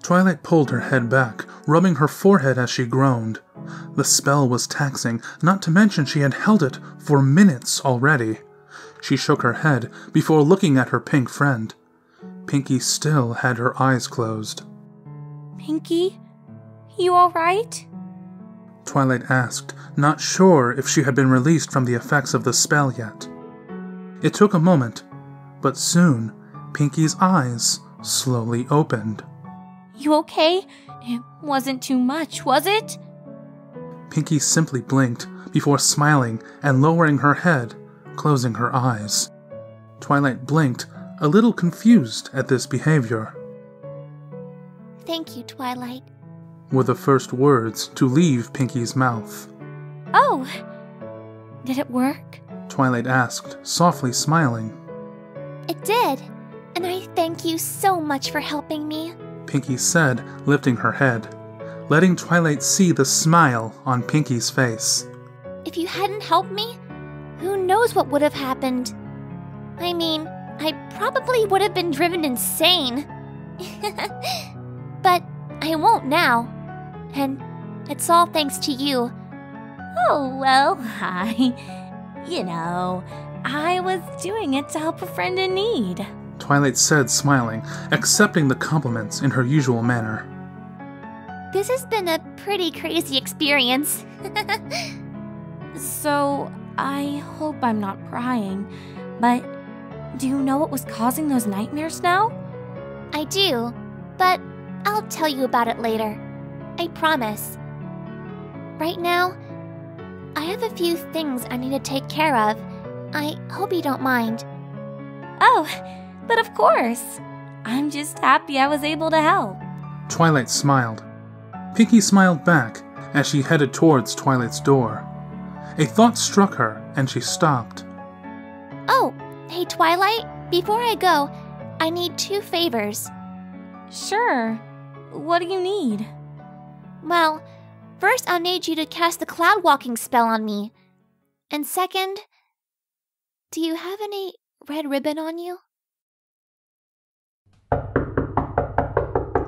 Twilight pulled her head back, rubbing her forehead as she groaned. The spell was taxing, not to mention she had held it for minutes already. She shook her head before looking at her pink friend. Pinkie still had her eyes closed. Pinkie, you alright? Twilight asked, not sure if she had been released from the effects of the spell yet. It took a moment, but soon Pinkie's eyes slowly opened. You okay? It wasn't too much, was it? Pinkie simply blinked before smiling and lowering her head, closing her eyes. Twilight blinked, a little confused at this behavior. Thank you, Twilight, were the first words to leave Pinkie's mouth. Oh! Did it work? Twilight asked, softly smiling. It did, and I thank you so much for helping me, Pinkie said, lifting her head, letting Twilight see the smile on Pinkie's face. If you hadn't helped me, who knows what would have happened? I mean, I probably would have been driven insane. But I won't now. And it's all thanks to you. Oh, well, I was doing it to help a friend in need. Twilight said, smiling, accepting the compliments in her usual manner. This has been a pretty crazy experience. So, I hope I'm not prying, but do you know what was causing those nightmares now? I do, but I'll tell you about it later. I promise. Right now, I have a few things I need to take care of. I hope you don't mind. Oh, but of course. I'm just happy I was able to help. Twilight smiled. Pinkie smiled back as she headed towards Twilight's door. A thought struck her, and she stopped. Oh, hey Twilight, before I go, I need 2 favors. Sure. What do you need? Well, first I'll need you to cast the cloud walking spell on me. And second, do you have any red ribbon on you?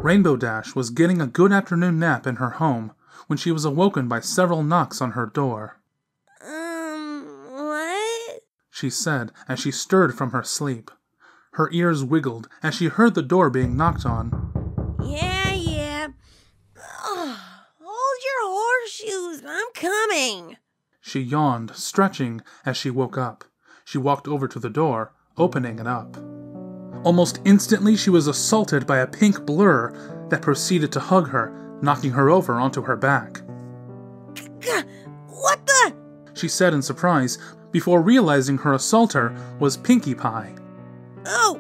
Rainbow Dash was getting a good afternoon nap in her home when she was awoken by several knocks on her door. What? She said as she stirred from her sleep. Her ears wiggled as she heard the door being knocked on. Yeah. Oh, hold your horseshoes, I'm coming. She yawned, stretching as she woke up. She walked over to the door, opening it up. Almost instantly, she was assaulted by a pink blur that proceeded to hug her, knocking her over onto her back. What the? She said in surprise, before realizing her assaulter was Pinkie Pie. Oh,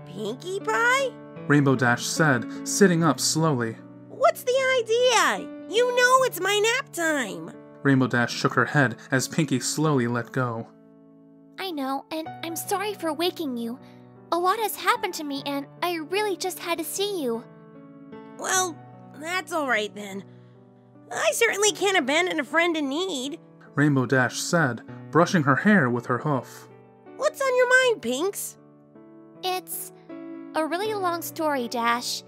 Pinkie Pie? Rainbow Dash said, sitting up slowly. What's the idea? You know it's my nap time. Rainbow Dash shook her head as Pinkie slowly let go. I know, and I'm sorry for waking you. A lot has happened to me, and I really just had to see you. Well, that's alright then. I certainly can't abandon a friend in need. Rainbow Dash said, brushing her hair with her hoof. What's on your mind, Pinks? It's a really long story, Dash.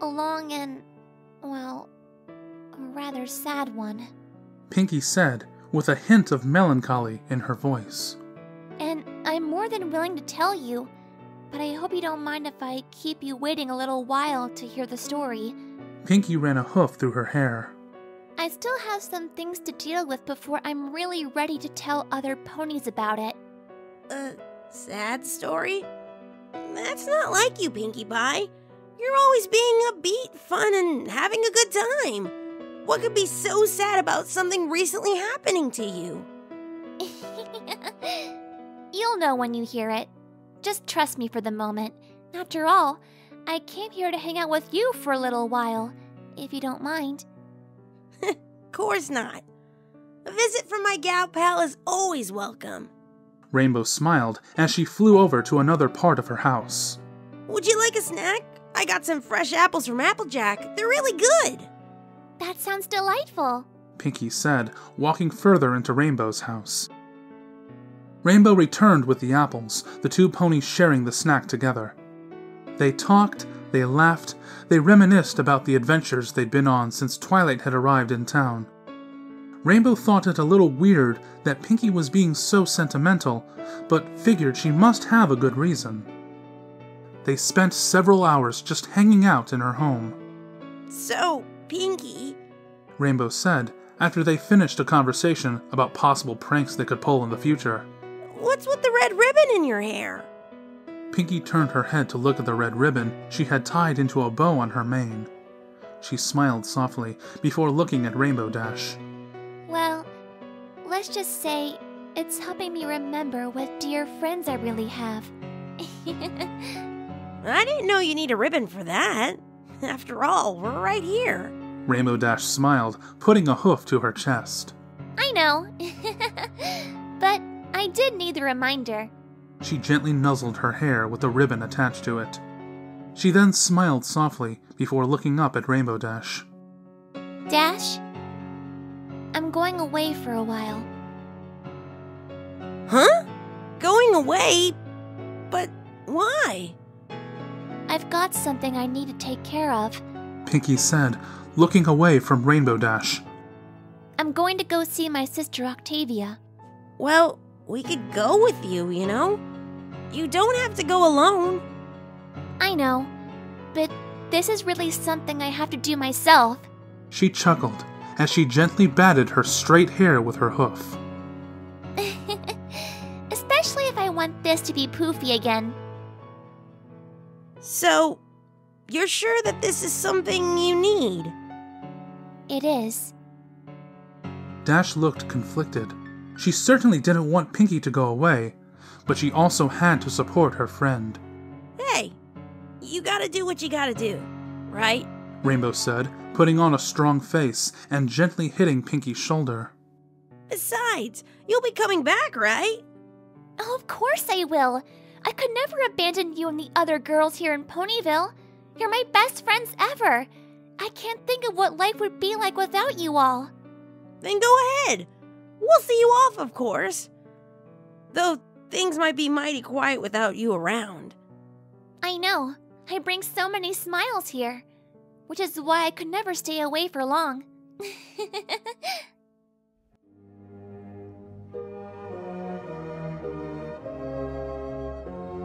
A long and, well, a rather sad one. Pinkie said, with a hint of melancholy in her voice. And I'm more than willing to tell you, but I hope you don't mind if I keep you waiting a little while to hear the story. Pinkie ran a hoof through her hair. I still have some things to deal with before I'm really ready to tell other ponies about it. A sad story? That's not like you, Pinkie Pie. You're always being upbeat, fun, and having a good time. What could be so sad about something recently happening to you? You'll know when you hear it. Just trust me for the moment. After all, I came here to hang out with you for a little while, if you don't mind. Course not. A visit from my gal pal is always welcome. Rainbow smiled as she flew over to another part of her house. Would you like a snack? I got some fresh apples from Applejack. They're really good. That sounds delightful, Pinkie said, walking further into Rainbow's house. Rainbow returned with the apples, the 2 ponies sharing the snack together. They talked, they laughed, They reminisced about the adventures they'd been on since Twilight had arrived in town. Rainbow thought it a little weird that Pinkie was being so sentimental, but figured she must have a good reason. They spent several hours just hanging out in her home. So, Pinkie, Rainbow said after they finished a conversation about possible pranks they could pull in the future. what's with the red ribbon in your hair? Pinkie turned her head to look at the red ribbon she had tied into a bow on her mane. She smiled softly before looking at Rainbow Dash. Well, let's just say it's helping me remember what dear friends I really have. I didn't know you need a ribbon for that. After all, we're right here. Rainbow Dash smiled, putting a hoof to her chest. I know. But I did need the reminder. She gently nuzzled her hair with the ribbon attached to it. She then smiled softly before looking up at Rainbow Dash. Dash, I'm going away for a while. Huh? Going away? But why? I've got something I need to take care of. Pinkie said, looking away from Rainbow Dash. I'm going to go see my sister Octavia. Well, we could go with you, you know? You don't have to go alone. I know, but this is really something I have to do myself. She chuckled as she gently batted her straight hair with her hoof. Especially if I want this to be poofy again. So, you're sure that this is something you need? It is. Dash looked conflicted. She certainly didn't want Pinkie to go away, but she also had to support her friend. Hey, you gotta do what you gotta do, right? Rainbow said, putting on a strong face and gently hitting Pinkie's shoulder. Besides, you'll be coming back, right? Oh, of course I will. I could never abandon you and the other girls here in Ponyville. You're my best friends ever. I can't think of what life would be like without you all. Then go ahead. We'll see you off, of course. Though things might be mighty quiet without you around. I know. I bring so many smiles here, which is why I could never stay away for long.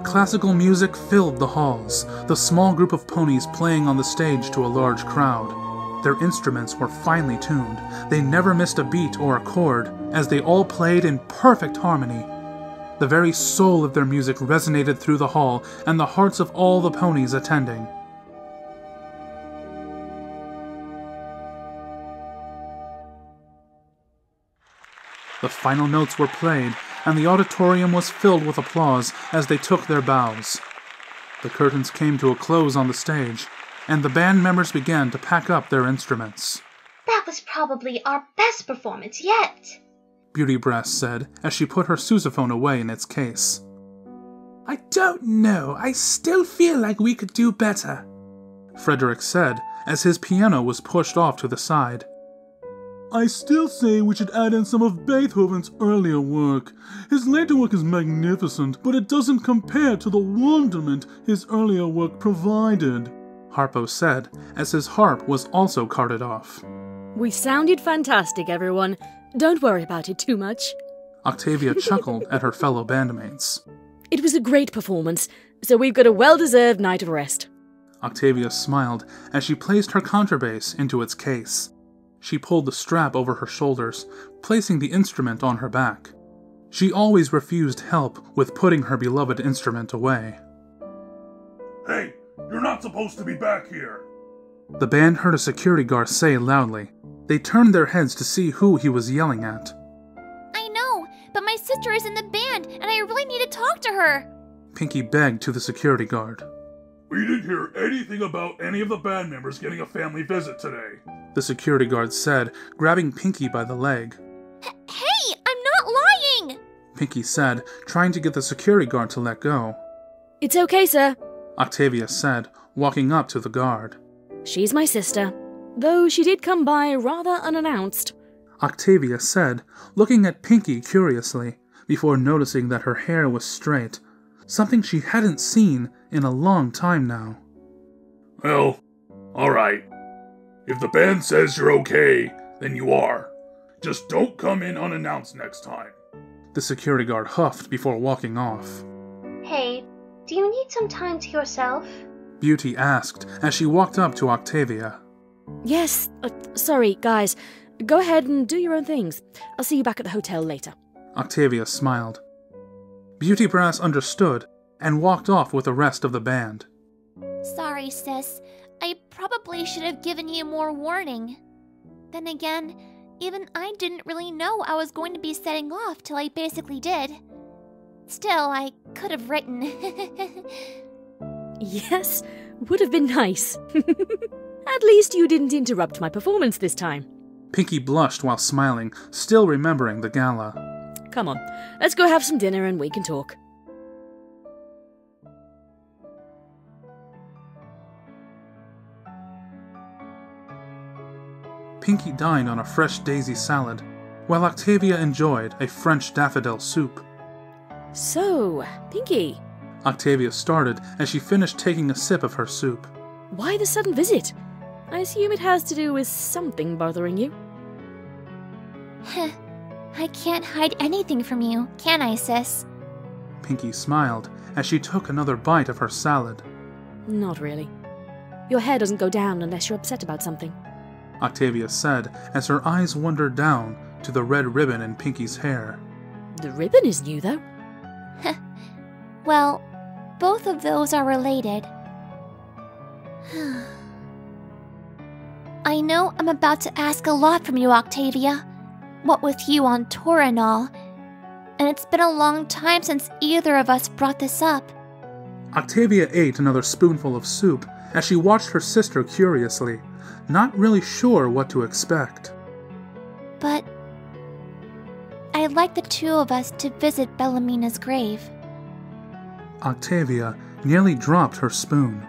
Classical music filled the halls, the small group of ponies playing on the stage to a large crowd. Their instruments were finely tuned. They never missed a beat or a chord, as they all played in perfect harmony. The very soul of their music resonated through the hall and the hearts of all the ponies attending. The final notes were played, and the auditorium was filled with applause as they took their bows. The curtains came to a close on the stage, and the band members began to pack up their instruments. That was probably our best performance yet, Beauty Brass said as she put her sousaphone away in its case. I don't know. I still feel like we could do better, Frederick said as his piano was pushed off to the side. I still say we should add in some of Beethoven's earlier work. His later work is magnificent, but it doesn't compare to the wonderment his earlier work provided, Harpo said as his harp was also carted off. We sounded fantastic, everyone. Don't worry about it too much. Octavia chuckled at her fellow bandmates. It was a great performance, so we've got a well-deserved night of rest. Octavia smiled as she placed her contrabass into its case. She pulled the strap over her shoulders, placing the instrument on her back. She always refused help with putting her beloved instrument away. Hey, you're not supposed to be back here! The band heard a security guard say loudly. They turned their heads to see who he was yelling at. I know, but my sister is in the band, and I really need to talk to her. Pinkie begged to the security guard. We didn't hear anything about any of the band members getting a family visit today. The security guard said, grabbing Pinkie by the leg. Hey, I'm not lying! Pinkie said, trying to get the security guard to let go. It's okay, sir. Octavia said, walking up to the guard. She's my sister, though she did come by rather unannounced. Octavia said, looking at Pinkie curiously, before noticing that her hair was straight, something she hadn't seen in a long time now. Well, Alright. If the band says you're okay, then you are. Just don't come in unannounced next time. The security guard huffed before walking off. Hey, do you need some time to yourself? Beauty asked as she walked up to Octavia. Yes, sorry, guys. Go ahead and do your own things. I'll see you back at the hotel later. Octavia smiled. Beauty Brass understood and walked off with the rest of the band. Sorry, sis. I probably should have given you more warning. Then again, even I didn't really know I was going to be setting off till I basically did. Still, I could have written. Yes, would have been nice. At least you didn't interrupt my performance this time. Pinkie blushed while smiling, still remembering the gala. Come on, let's go have some dinner and we can talk. Pinkie dined on a fresh daisy salad, while Octavia enjoyed a French daffodil soup. So, Pinkie, Octavia started as she finished taking a sip of her soup. why the sudden visit? I assume it has to do with something bothering you. I can't hide anything from you, can I, sis? Pinkie smiled as she took another bite of her salad. Not really. Your hair doesn't go down unless you're upset about something. Octavia said as her eyes wandered down to the red ribbon in Pinkie's hair. The ribbon is new, though. Well, both of those are related. I know I'm about to ask a lot from you, Octavia. What with you on tour and all. And it's been a long time since either of us brought this up. Octavia ate another spoonful of soup as she watched her sister curiously, not really sure what to expect. But I'd like the two of us to visit Bellamina's grave. Octavia nearly dropped her spoon.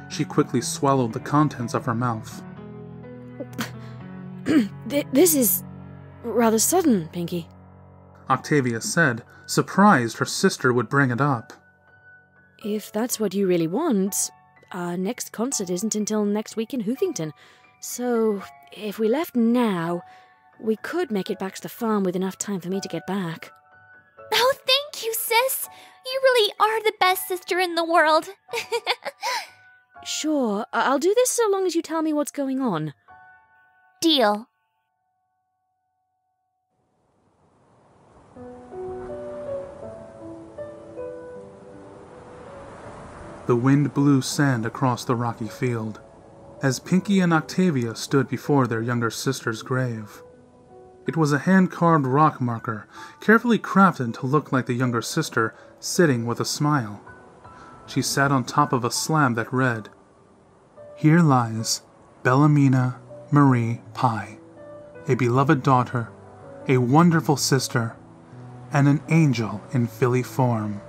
She quickly swallowed the contents of her mouth. This is rather sudden, Pinkie. Octavia said, surprised her sister would bring it up. If that's what you really want, our next concert isn't until next week in Hoofington. So, if we left now, we could make it back to the farm with enough time for me to get back. Oh, thank you, sis! You really are the best sister in the world. Sure, I'll do this so long as you tell me what's going on. Deal. The wind blew sand across the rocky field, as Pinkie and Octavia stood before their younger sister's grave. It was a hand-carved rock marker, carefully crafted to look like the younger sister sitting with a smile. She sat on top of a slab that read, "Here lies Bellamina Marie Pie, a beloved daughter, a wonderful sister, and an angel in filly form."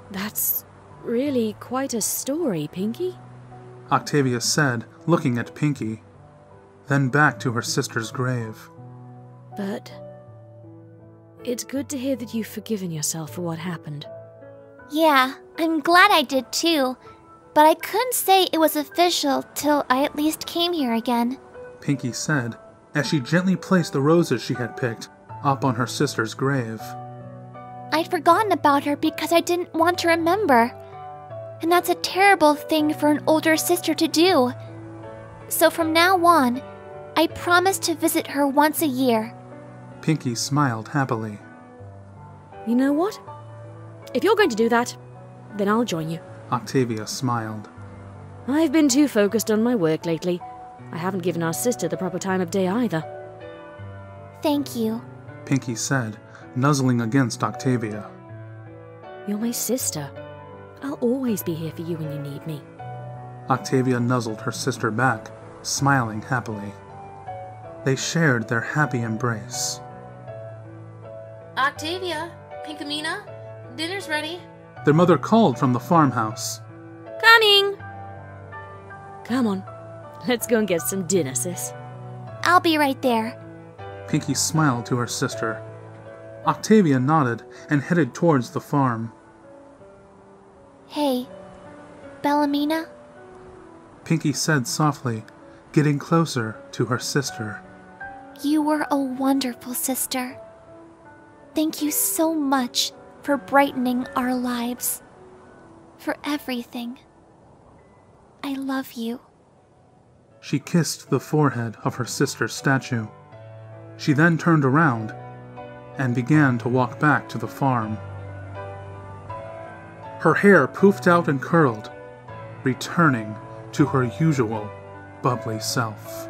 That's really quite a story, Pinkie. Octavia said, looking at Pinkie, then back to her sister's grave. But it's good to hear that you've forgiven yourself for what happened. Yeah, I'm glad I did too. But I couldn't say it was official till I at least came here again. Pinkie said, as she gently placed the roses she had picked up on her sister's grave. I'd forgotten about her because I didn't want to remember. And that's a terrible thing for an older sister to do. So from now on, I promise to visit her once a year. Pinkie smiled happily. You know what? If you're going to do that, then I'll join you. Octavia smiled. I've been too focused on my work lately. I haven't given our sister the proper time of day either. Thank you. Pinkie said, nuzzling against Octavia. You're my sister. I'll always be here for you when you need me. Octavia nuzzled her sister back, smiling happily. They shared their happy embrace. Octavia, Pinkamina, dinner's ready. Their mother called from the farmhouse. Coming! Come on, let's go and get some dinner, sis. I'll be right there. Pinkie smiled to her sister. Octavia nodded and headed towards the farm. Hey, Bellamina? Pinkie said softly, getting closer to her sister. You were a wonderful sister. Thank you so much for brightening our lives. For everything. I love you. She kissed the forehead of her sister's statue. She then turned around and began to walk back to the farm. Her hair poofed out and curled, returning to her usual bubbly self.